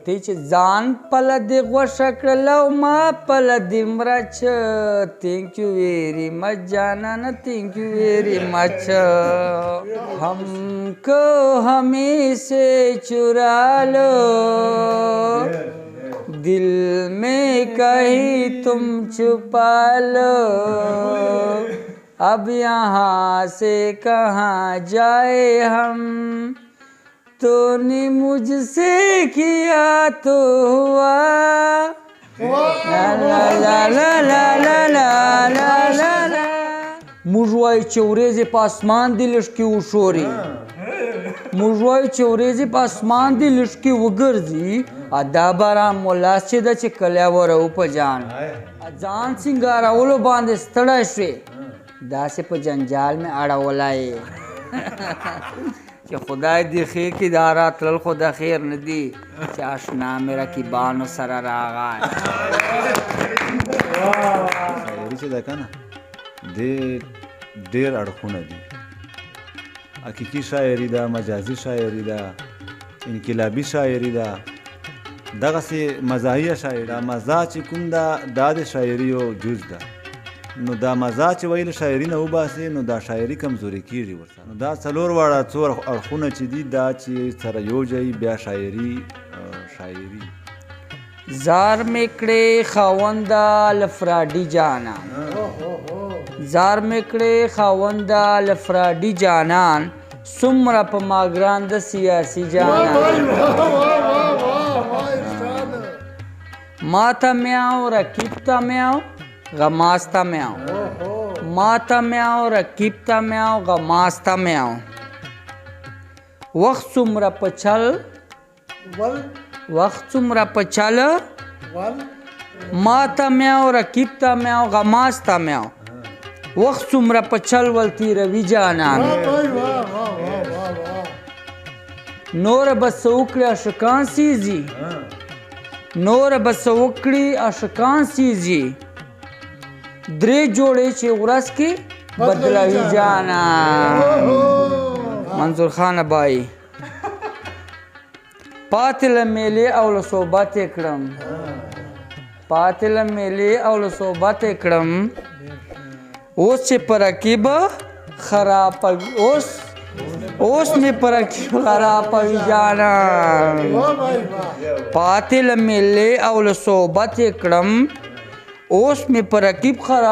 ته چې ځان پله دې غوښه کړله او ما پله دې مرچ تھینک یو ویری مچ جانانه تھینک یو ویری مچ हमको हमें से चुरा लो दिल में कहीं तुम छुपा लो अब यहाँ से कहाँ जाए हम तूने मुझसे किया तो हुआ ला ला ला ला ला ला ला ला ला ला موږ وایو چې ورېځې په اسمان دې لږکې وښوري موږ وایو چې ورېځې په اسمان دې لږکې وګرځي دا باران مولاس چې ده چې کلی ورو په جان ځان سینګارولو باندې ستړی شوې داسې په جنجال مې اړولی چې خدای دې خیر کړي دا راتلل خو د خیر نه دي چې اشنا مې رقیبانو سره راغی شاعري چې ده که نه ډېر اړخونه دي حقیقي شاعري ده مجازي شاعري ده انقلابي شاعري ده دغسې مزاحیه شاعري ده مزاح چې کوم ده دا د شاعري یو جز ده نو دا مزاح چې ویل شاعري نه وباسې نو دا شاعري کمزوري کېږي ورسره نو دا څلور واړه څو اړخونه چې دي دا چې سره یو ځای بیا شاعري زار میکړې خاونده لفراډي جانان زار میکړې خاونده لفراډي جانان څومره په ما ګران د سیاسي جانان ما ته میاو رقیب ته میاو غماز ته میاو ما ته میاو رقیب ته میاو غماز ته میاو وخت څومره په چل وخت څومره په چل ما ته میاو رقیب ته میاو غماز ته میاو وخت څومره په چل ول تیروي جانان نور به څه وکړي عاشقان سیزي نور به څه وکړي عاشقان سیزي درې جوړې چې ورځ کې بدلوي جانان منظور خان بای پاتې له میلې او له صحبت یې کړم پاتې له میلې او له صحبت یې کړم اوس چې په رقیب خرابوي اوس مې په رقیب خرابوي جانان پاتې له میلې او له صحبت یې کړم اوس مې په رقیب خراب